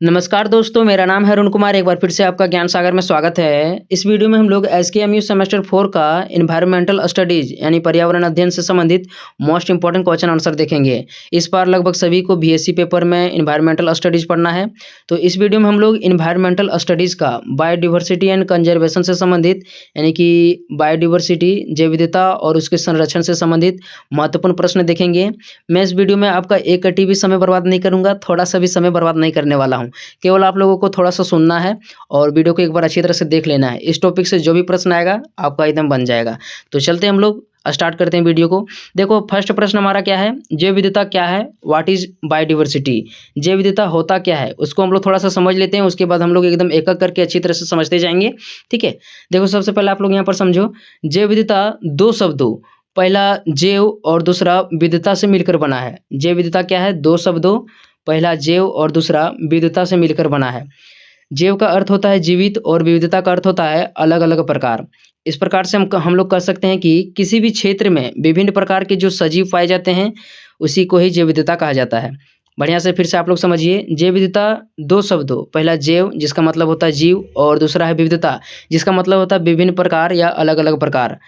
नमस्कार दोस्तों, मेरा नाम है अरुण कुमार। एक बार फिर से आपका ज्ञान सागर में स्वागत है। इस वीडियो में हम लोग एसकेएमयू सेमेस्टर 4 का एनवायरमेंटल स्टडीज यानी पर्यावरण अध्ययन से संबंधित मोस्ट इंपॉर्टेंट क्वेश्चन आंसर देखेंगे। इस बार लगभग सभी को बीएससी पेपर में एनवायरमेंटल स्टडीज पढ़ना है। तो इस वीडियो में हम लोग एनवायरमेंटल स्टडीज का बायोडिवर्सिटी एंड कंजर्वेशन से संबंधित यानी कि बायोडिवर्सिटी, जैव विविधता और उसके संरक्षण से संबंधित महत्वपूर्ण प्रश्न देखेंगे। मैं इस वीडियो में आपका एक कटी भी समय बर्बाद नहीं करूँगा, थोड़ा सा भी समय बर्बाद नहीं करने वाला हूँ। केवल आप लोगों को थोड़ा-सा सुनना है और वीडियो को एक बार अच्छी तरह से देख लेना है। इस टॉपिक से जो भी प्रश्न आएगा आपका एकदम बन जाएगा। तो चलते हैं हम लोग स्टार्ट करते हैं वीडियो को। देखो फर्स्ट प्रश्न हमारा क्या है? जैव विविधता क्या है? What is biodiversity? जैव विविधता होता क्या है? उसको हम लोग थोड़ा-सा समझ लेते हैं, उसके बाद हम लोग एकदम एक-एक करके अच्छी तरह से समझते जाएँगे। ठीक है? देखो सबसे पहले आप लोग यहाँ पर समझो, जैव विविधता 2 शब्दों, पहला जैव और दूसरा विविधता से मिलकर बना है। जैव विविधता क्या है? 2 शब्दों, पहला जैव और दूसरा विविधता से मिलकर बना है। जैव का अर्थ होता है जीवित और विविधता का अर्थ होता है अलग-अलग प्रकार। इस प्रकार से हम लोग कह सकते हैं कि किसी भी क्षेत्र में विभिन्न प्रकार के जो सजीव पाए जाते हैं, उसी को ही जैव विविधता कहा जाता है। बढ़िया से फिर से आप लोग समझिए, जैव विविधता 2 शब्दों, पहला जैव जिसका मतलब होता है जीव और दूसरा है विविधता जिसका मतलब होता है विभिन्न प्रकार या अलग-अलग प्रकार।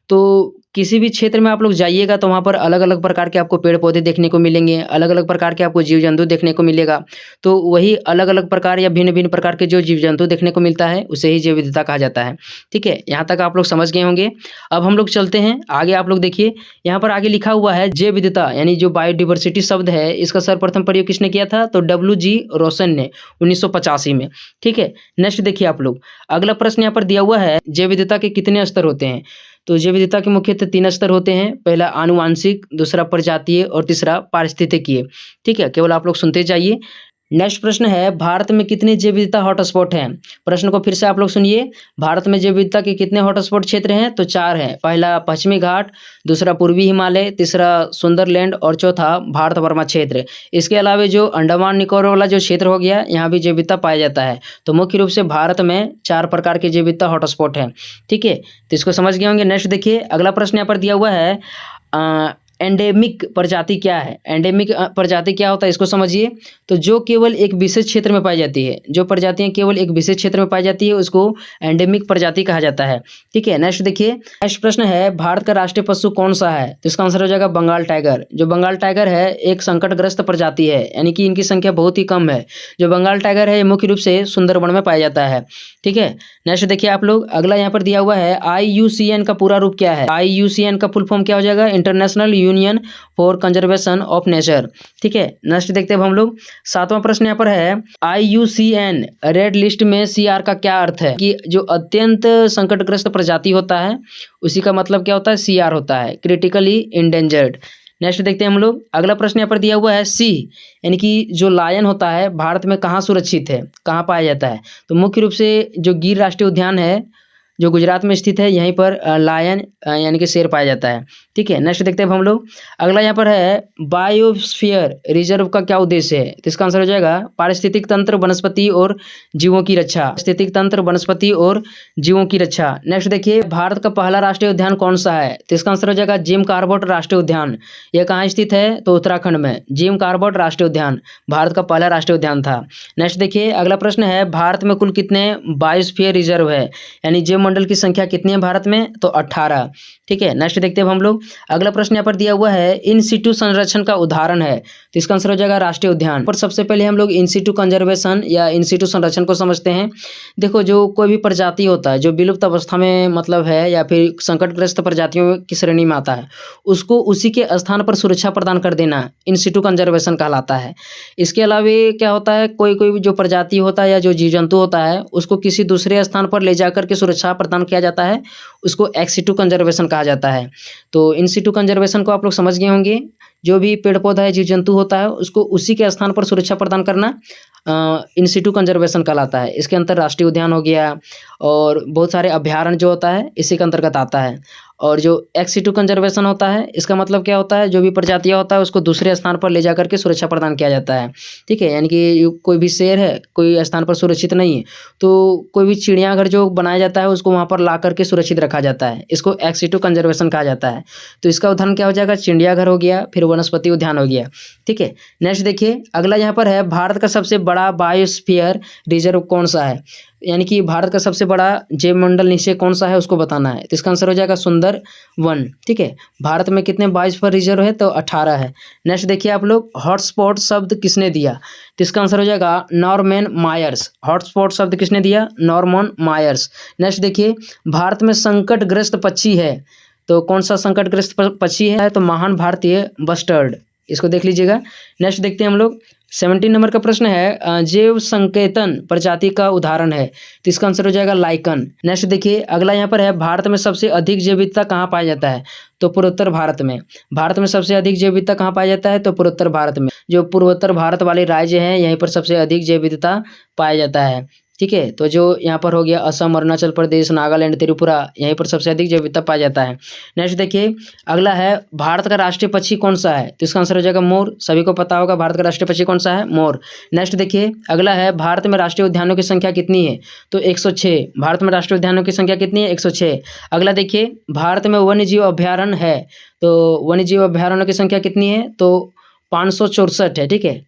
तो किसी भी क्षेत्र में आप लोग जाइएगा तो वहाँ पर अलग-अलग प्रकार के आपको पेड़-पौधे देखने को मिलेंगे, अलग-अलग प्रकार के आपको जीव-जंतु देखने को मिलेगा। तो वही अलग-अलग प्रकार या भिन्न-भिन्न प्रकार के जो जीव-जंतु देखने को मिलता है, उसे ही जैव विविधता कहा जाता है। ठीक है? यहाँ तक आप लोग समझ गए होंगे। अब हम लोग चलते हैं आगे। आप लोग देखिए, यहाँ पर आगे लिखा हुआ है जैव विविधता यानी जो बायोडायवर्सिटी शब्द है, इसका सर्वप्रथम प्रयोग किसने किया था? तो डब्ल्यू.जी. रोसन ने 1985 में। ठीक है? नेक्स्ट देखिए आप लोग, अगला प्रश्न यहाँ पर दिया हुआ है, जैव विविधता के कितने स्तर होते हैं? तो जैव विविधता के मुख्यतः 3 स्तर होते हैं। पहला आनुवांशिक, दूसरा प्रजातीय और तीसरा पारिस्थितिकीय। ठीक है? केवल आप लोग सुनते जाइए। नेक्स्ट प्रश्न है, भारत में कितने जैव विविधता हॉटस्पॉट हैं? प्रश्न को फिर से आप लोग सुनिए। भारत में जैव विविधता के कितने हॉटस्पॉट क्षेत्र हैं? तो 4 हैं। पहला पश्चिमी घाट, दूसरा पूर्वी हिमालय, तीसरा सुंदरलैंड और चौथा भारत वर्मा क्षेत्र। इसके अलावा जो अंडमान निकोबार वाला जो क्षेत्र हो गया, यहाँ भी जैव विविधता पाया जाता है। तो मुख्य रूप से भारत में 4 प्रकार के जैव विविधता हॉटस्पॉट हैं। ठीक है? तो इसको समझ गए होंगे। नेक्स्ट देखिए, अगला प्रश्न यहाँ पर दिया हुआ है, एंडेमिक प्रजाति क्या है? एंडेमिक प्रजाति क्या होता है, इसको समझिए। तो जो केवल एक विशेष क्षेत्र में पाई जाती है, जो प्रजातियां केवल एक विशेष क्षेत्र में पाई जाती है, उसको एंडेमिक प्रजाति कहा जाता है। ठीक है? नेक्स्ट देखिए, नेक्स्ट प्रश्न है, भारत का राष्ट्रीय पशु कौन सा है? तो इसका आंसर हो जाएगा बंगाल टाइगर। जो बंगाल टाइगर है एक संकटग्रस्त प्रजाति है, यानी कि इनकी संख्या बहुत ही कम है। जो बंगाल टाइगर है ये मुख्य रूप से सुंदरबन में पाया जाता है। ठीक है? नेक्स्ट देखिए आप लोग, अगला यहाँ पर दिया हुआ है, IUCN का पूरा रूप क्या है? IUCN का फुल फॉर्म क्या हो जाएगा? International union for conservation of nature. ठीक है? नेक्स्ट देखते हैं अब हम लोग, 7वां प्रश्न यहाँ पर है, IUCN रेड लिस्ट में CR का क्या अर्थ है? कि जो अत्यंत संकटग्रस्त प्रजाति होता है, उसी का मतलब क्या होता है? CR होता है, क्रिटिकली इंडेंजर्ड। नेक्स्ट देखते हैं हम लोग, अगला प्रश्न यहाँ पर दिया हुआ है, सी यानी कि जो लायन होता है भारत में कहाँ सुरक्षित है, कहाँ पाया जाता है? तो मुख्य रूप से जो गिर राष्ट्रीय उद्यान है जो गुजरात में स्थित है, यहीं पर लायन यानी कि शेर पाया जाता है। ठीक है? नेक्स्ट देखते हैं अब हम लोग, अगला यहाँ पर है, बायोस्फीयर रिजर्व का क्या उद्देश्य है? तो इसका आंसर हो जाएगा पारिस्थितिक तंत्र, वनस्पति और जीवों की रक्षा। पारिस्थितिक तंत्र, वनस्पति और जीवों की रक्षा। नेक्स्ट देखिए, भारत का पहला राष्ट्रीय उद्यान कौन सा है? तो इसका आंसर हो जाएगा जिम कॉर्बेट राष्ट्रीय उद्यान। यह कहाँ स्थित है? तो उत्तराखंड में जिम कॉर्बेट राष्ट्रीय उद्यान भारत का पहला राष्ट्रीय उद्यान था। नेक्स्ट देखिए, अगला प्रश्न है, भारत में कुल कितने बायोस्फीयर रिजर्व है, यानी जीव मंडल की संख्या कितनी है भारत में? तो 18। ठीक है? नेक्स्ट देखते हैं हम लोग, अगला प्रश्न यहाँ पर दिया हुआ है, इन सिटू संरक्षण का उदाहरण है। तो इसका आंसर हो जाएगा राष्ट्रीय उद्यान। पर सबसे पहले हम लोग इन सिटू कंजर्वेशन या इन सिटू संरक्षण को समझते हैं। देखो जो कोई भी प्रजाति होता है जो विलुप्त अवस्था में मतलब है या फिर संकटग्रस्त प्रजातियों की श्रेणी में आता है, उसको उसी के स्थान पर सुरक्षा प्रदान कर देना इन सिटू कंजर्वेशन कहलाता है। इसके अलावा क्या होता है, कोई कोई जो प्रजाति होता है या जो जीव जंतु होता है, उसको किसी दूसरे स्थान पर ले जाकर के सुरक्षा प्रदान किया जाता है, उसको एक्स सिटू कंजर्वेशन कहा जाता है। तो इन सिटू कंजर्वेशन को आप लोग समझ गए होंगे। जो भी पेड़ पौधा है, जीव जंतु होता है, उसको उसी के स्थान पर सुरक्षा प्रदान करना इन सिटू कंजर्वेशन कहलाता है। इसके अंतर्राष्ट्रीय उद्यान हो गया और बहुत सारे अभ्यारण्य जो होता है इसी के अंतर्गत आता है। और जो एक्स सिटू कंजर्वेशन होता है, इसका मतलब क्या होता है, जो भी प्रजातियाँ होता है उसको दूसरे स्थान पर ले जा करके सुरक्षा प्रदान किया जाता है। ठीक है, यानी कि कोई भी शेर है, कोई स्थान पर सुरक्षित नहीं है, तो कोई भी चिड़ियाघर जो बनाया जाता है उसको वहाँ पर ला करके सुरक्षित रखा जाता है, इसको एक्स सिटू कंजर्वेशन कहा जाता है। तो इसका उदाहरण क्या हो जाएगा, चिड़ियाघर हो गया, फिर वनस्पति उद्यान हो गया। ठीक है, नेक्स्ट देखिए अगला यहाँ पर है, भारत का सबसे बड़ा बायोस्फीयर रिजर्व कौन सा है, यानी कि भारत का सबसे बड़ा जैव मंडल निश्चय कौन सा है उसको बताना है। तो इसका आंसर हो जाएगा सुंदर वन। ठीक है, भारत में कितने बायोस्फीयर रिजर्व है, तो 18 है। नेक्स्ट देखिए आप लोग, हॉटस्पॉट शब्द किसने दिया, तो इसका आंसर हो जाएगा नॉर्मन मायर्स। हॉटस्पॉट शब्द किसने दिया, नॉर्मन मायर्स। नेक्स्ट देखिए, भारत में संकटग्रस्त पक्षी है, तो कौन सा संकटग्रस्त पक्षी है, तो महान भारतीय बस्टर्ड, इसको देख लीजिएगा। नेक्स्ट देखते हैं हम लोग, 17 नंबर का प्रश्न है, जैव संकेतन प्रजाति का उदाहरण है, तो इसका आंसर हो जाएगा लाइकन। नेक्स्ट देखिए अगला यहाँ पर है, भारत में सबसे अधिक जैव विविधता कहाँ पाया जाता है, तो पूर्वोत्तर भारत में। भारत में सबसे अधिक जैव विविधता कहाँ पाया जाता है, तो पूर्वोत्तर भारत में। जो पूर्वोत्तर भारत वाले राज्य हैं यहीं पर सबसे अधिक जैव विविधता पाया जाता है। ठीक है, तो जो यहाँ पर हो गया असम, अरुणाचल प्रदेश, नागालैंड, त्रिपुरा, यहीं पर सबसे अधिक जैव विविधता पाया जाता है। नेक्स्ट देखिए अगला है, भारत का राष्ट्रीय पक्षी कौन सा है, तो इसका आंसर हो जाएगा मोर। सभी को पता होगा भारत का राष्ट्रीय पक्षी कौन सा है, मोर। नेक्स्ट देखिए अगला है, भारत में राष्ट्रीय उद्यानों की संख्या कितनी है, तो 106। भारत में राष्ट्रीय उद्यानों की संख्या कितनी है, 106। अगला देखिए, भारत में वन्य जीव अभ्यारण्य है, तो वन्य जीव अभ्यारण्यों की संख्या कितनी है, तो 564 है। ठीक है,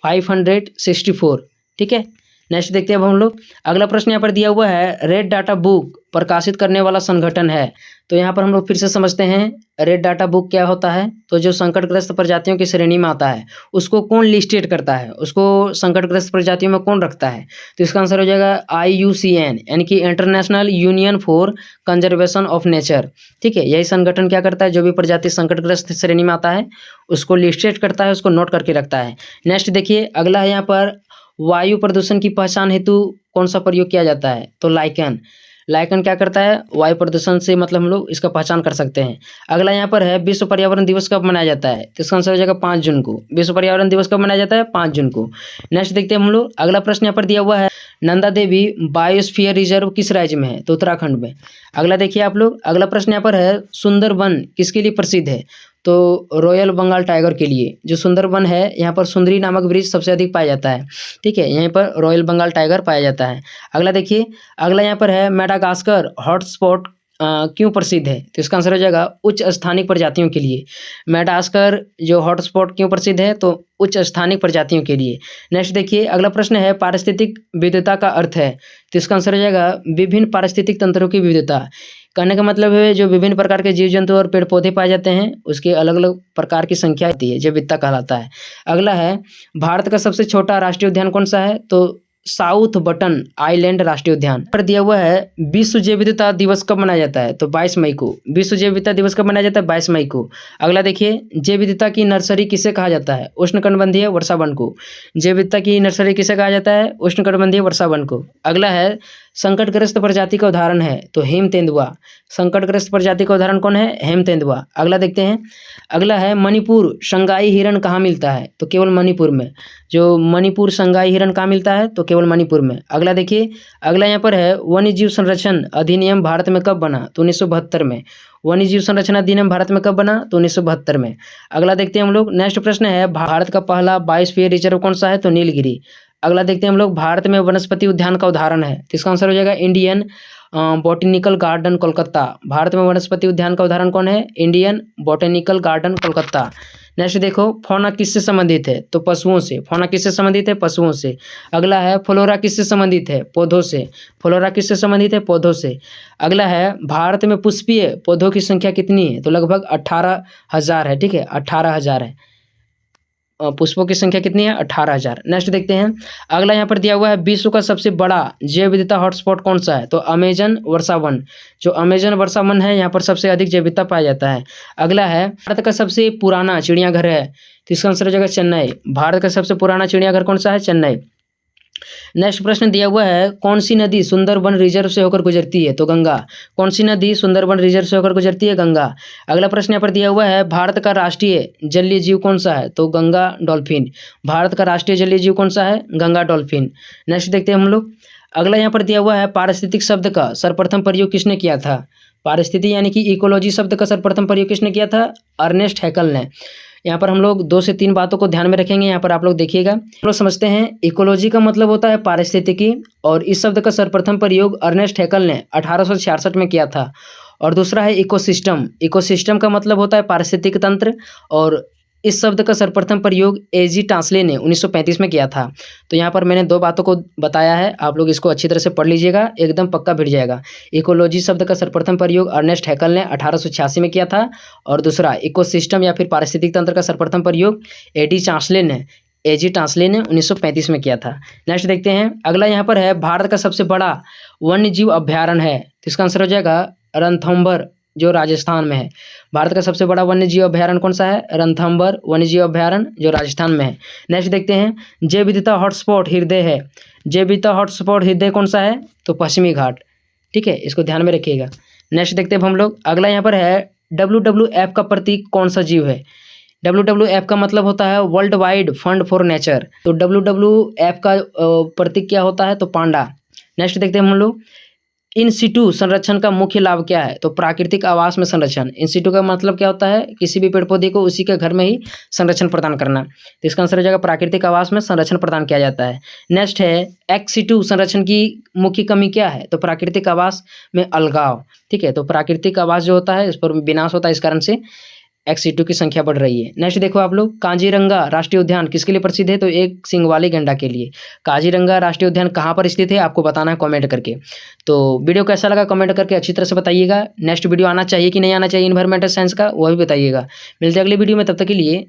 564। ठीक है, नेक्स्ट देखते हैं अब हम लोग, अगला प्रश्न यहाँ पर दिया हुआ है, रेड डाटा बुक प्रकाशित करने वाला संगठन है, तो यहाँ पर हम लोग फिर से समझते हैं रेड डाटा बुक क्या होता है। तो जो संकटग्रस्त प्रजातियों की श्रेणी में आता है उसको कौन लिस्टेड करता है, उसको संकटग्रस्त प्रजातियों में कौन रखता है, तो इसका आंसर हो जाएगा IUCN, यानी कि international union for conservation of nature. ठीक है, यही संगठन क्या करता है, जो भी प्रजाति संकटग्रस्त श्रेणी में आता है उसको लिस्टेड करता है, उसको नोट करके रखता है। नेक्स्ट देखिए अगला है, यहाँ पर वायु प्रदूषण की पहचान हेतु कौन सा प्रयोग किया जाता है, तो लाइकन। लाइकन क्या करता है, वायु प्रदूषण से मतलब हम लोग इसका पहचान कर सकते हैं। अगला यहाँ पर है, विश्व पर्यावरण दिवस कब मनाया जाता है, तो इसका आंसर हो जाएगा 5 जून को। विश्व पर्यावरण दिवस कब मनाया जाता है, 5 जून को। नेक्स्ट देखते हैं हम लोग, अगला प्रश्न यहाँ पर दिया हुआ है, नंदा देवी बायोस्फीयर रिजर्व किस राज्य में है, तो उत्तराखंड में। अगला देखिए आप लोग, अगला प्रश्न यहाँ पर है, सुंदरबन किसके लिए प्रसिद्ध है, तो रॉयल बंगाल टाइगर के लिए। जो सुंदरबन है यहाँ पर सुंदरी नामक वृक्ष सबसे अधिक पाया जाता है। ठीक है, यहीं पर रॉयल बंगाल टाइगर पाया जाता है। अगला देखिए, अगला यहाँ पर है, मेडागास्कर हॉटस्पॉट क्यों प्रसिद्ध है, तो इसका आंसर हो जाएगा उच्च स्थानिक प्रजातियों के लिए। मेडागास्कर जो हॉटस्पॉट क्यों प्रसिद्ध है, तो उच्च स्थानिक प्रजातियों के लिए। नेक्स्ट देखिए अगला प्रश्न है, पारिस्थितिक विविधता का अर्थ है, तो इसका आंसर हो जाएगा विभिन्न पारिस्थितिक तंत्रों की विविधता। कहने का मतलब है जो विभिन्न प्रकार के जीव जंतु और पेड़ पौधे पाए जाते हैं उसके अलग अलग प्रकार की संख्या होती है, जैव विविधता कहलाता है। अगला है, भारत का सबसे छोटा राष्ट्रीय उद्यान कौन सा है, तो साउथ बटन आइलैंड राष्ट्रीय उद्यान। पर दिया हुआ है, विश्व जैव विविधता दिवस कब मनाया जाता है, तो 22 मई को। विश्व जैव विविधता दिवस कब मनाया जाता है, 22 मई को। अगला देखिए, जैव विविधता की नर्सरी किसे कहा जाता है, उष्णकटिबंधीय वर्षा वन को। जैव विविधता की नर्सरी किसे कहा जाता है, उष्णकटिबंधीय वर्षा वन को। अगला है, संकटग्रस्त प्रजाति का उदाहरण है, तो हेम तेंदुआ। संकटग्रस्त प्रजाति का उदाहरण कौन है, हेम तेंदुआ। अगला देखते हैं, अगला है, मणिपुर संगाई हिरण कहाँ मिलता है, तो केवल मणिपुर में। जो मणिपुर संगाई हिरण कहाँ मिलता है, तो केवल मणिपुर में। अगला देखिए, अगला यहाँ पर है, वन्य जीव संरक्षण अधिनियम भारत में कब बना, तो 1972 में। वन्य जीव संरक्षण अधिनियम भारत में कब बना, तो 1972 में। अगला देखते हैं हम लोग, नेक्स्ट प्रश्न है, भारत का पहला बायोस्फीयर रिजर्व कौन सा है, तो नीलगिरी। अगला देखते हैं हम लोग, भारत में वनस्पति उद्यान का उदाहरण है, तो इसका आंसर हो जाएगा Indian botanical garden Kolkata. Bharat में वनस्पति उद्यान का उदाहरण कौन है, Indian botanical garden Kolkata. Next देखो, फौना किससे संबंधित है, तो पशुओं से। फौना किससे संबंधित है, पशुओं से। अगला है, फ्लोरा किससे संबंधित है, पौधों से। फ्लोरा किससे संबंधित है, पौधों से। अगला है, भारत में पुष्पीय पौधों की संख्या कितनी है, तो लगभग 18,000 है। ठीक है, 18,000 है। पुष्पों की संख्या कितनी है, 18,000। नेक्स्ट देखते हैं, अगला यहाँ पर दिया हुआ है, विश्व का सबसे बड़ा जैव विविधता हॉटस्पॉट कौन सा है, तो अमेजन वर्षा वन। जो अमेजन वर्षा वन है यहाँ पर सबसे अधिक जैव विविधता पाया जाता है। अगला है, भारत का सबसे पुराना चिड़ियाघर है, तो इसका आंसर हो जाएगा चेन्नई। भारत का सबसे पुराना चिड़ियाघर कौन सा है, चेन्नई। नेक्स्ट प्रश्न दिया हुआ है, कौन सी नदी सुंदरबन रिजर्व से होकर गुजरती है, तो गंगा। कौन सी नदी सुंदरबन रिजर्व से होकर गुजरती है, गंगा। अगला प्रश्न यहाँ पर दिया हुआ है, भारत का राष्ट्रीय जलीय जीव कौन सा है, तो गंगा डॉल्फिन। भारत का राष्ट्रीय जलीय जीव कौन सा है, गंगा डॉल्फिन। नेक्स्ट देखते हैं हम लोग, अगला यहाँ पर दिया हुआ है, पारिस्थितिक शब्द का सर्वप्रथम प्रयोग किसने किया था, पारिस्थिति यानी कि इकोलॉजी शब्द का सर्वप्रथम प्रयोग किसने किया था? अर्नेस्ट हैकल ने। यहाँ पर हम लोग 2 से 3 बातों को ध्यान में रखेंगे। यहाँ पर आप लोग देखिएगा, हम लोग समझते हैं इकोलॉजी का मतलब होता है पारिस्थितिकी, और इस शब्द का सर्वप्रथम प्रयोग अर्नेस्ट हैकल ने 1866 में किया था। और दूसरा है इकोसिस्टम। इकोसिस्टम का मतलब होता है पारिस्थितिक तंत्र, और इस शब्द का सर्वप्रथम प्रयोग एजी टांसले ने 1935 में किया था। तो यहाँ पर मैंने 2 बातों को बताया है, आप लोग इसको अच्छी तरह से पढ़ लीजिएगा, एकदम पक्का भिड़ जाएगा। इकोलॉजी शब्द का सर्वप्रथम प्रयोग अर्नेस्ट हैकल ने 1886 में किया था, और दूसरा इकोसिस्टम या फिर पारिस्थितिक तंत्र का सर्वप्रथम प्रयोग एजी टांसले ने 1935 में किया था। नेक्स्ट देखते हैं, अगला यहाँ पर है भारत का सबसे बड़ा वन्य जीव अभ्यारण्य है, तो इसका आंसर हो जाएगा रणथंभौर, जो राजस्थान में है। भारत का सबसे बड़ा वन्य जीव अभ्यारण्य कौन सा है? रणथंभौर वन्य जीव अभ्यारण्य, जो राजस्थान में है। नेक्स्ट देखते हैं, जैव विविधता हॉटस्पॉट हृदय है। जैव विविधता हॉटस्पॉट हृदय कौन सा है? तो पश्चिमी घाट। ठीक है, इसको ध्यान में रखिएगा। नेक्स्ट देखते हैं हम लोग, अगला यहाँ पर है WWF का प्रतीक कौन सा जीव है? WWF का मतलब होता है world wide fund for nature. तो WWF का प्रतीक क्या होता है? तो पांडा। नेक्स्ट देखते हैं हम लोग, इन सिटू संरक्षण का मुख्य लाभ क्या है? तो प्राकृतिक आवास में संरक्षण। इन सिटू का मतलब क्या होता है? किसी भी पेड़ पौधे को उसी के घर में ही संरक्षण प्रदान करना। तो इसका आंसर हो जाएगा प्राकृतिक आवास में संरक्षण प्रदान किया जाता है। नेक्स्ट है, एक्स सिटू संरक्षण की मुख्य कमी क्या है? तो प्राकृतिक आवास में अलगाव। ठीक है, तो प्राकृतिक आवास जो होता है इस पर विनाश होता है, इस कारण से एक्स2 की संख्या बढ़ रही है। नेक्स्ट देखो आप लोग, काजीरंगा राष्ट्रीय उद्यान किसके लिए प्रसिद्ध है? तो एक सिंग वाले गैंडा के लिए। काजीरंगा राष्ट्रीय उद्यान कहाँ पर स्थित है आपको बताना है कमेंट करके। तो वीडियो कैसा लगा कमेंट करके अच्छी तरह से बताइएगा। नेक्स्ट वीडियो आना चाहिए कि नहीं आना चाहिए इन्वायरमेंटल साइंस का, वह भी बताइएगा। मिलते हैं अगली वीडियो में, तब तक के लिए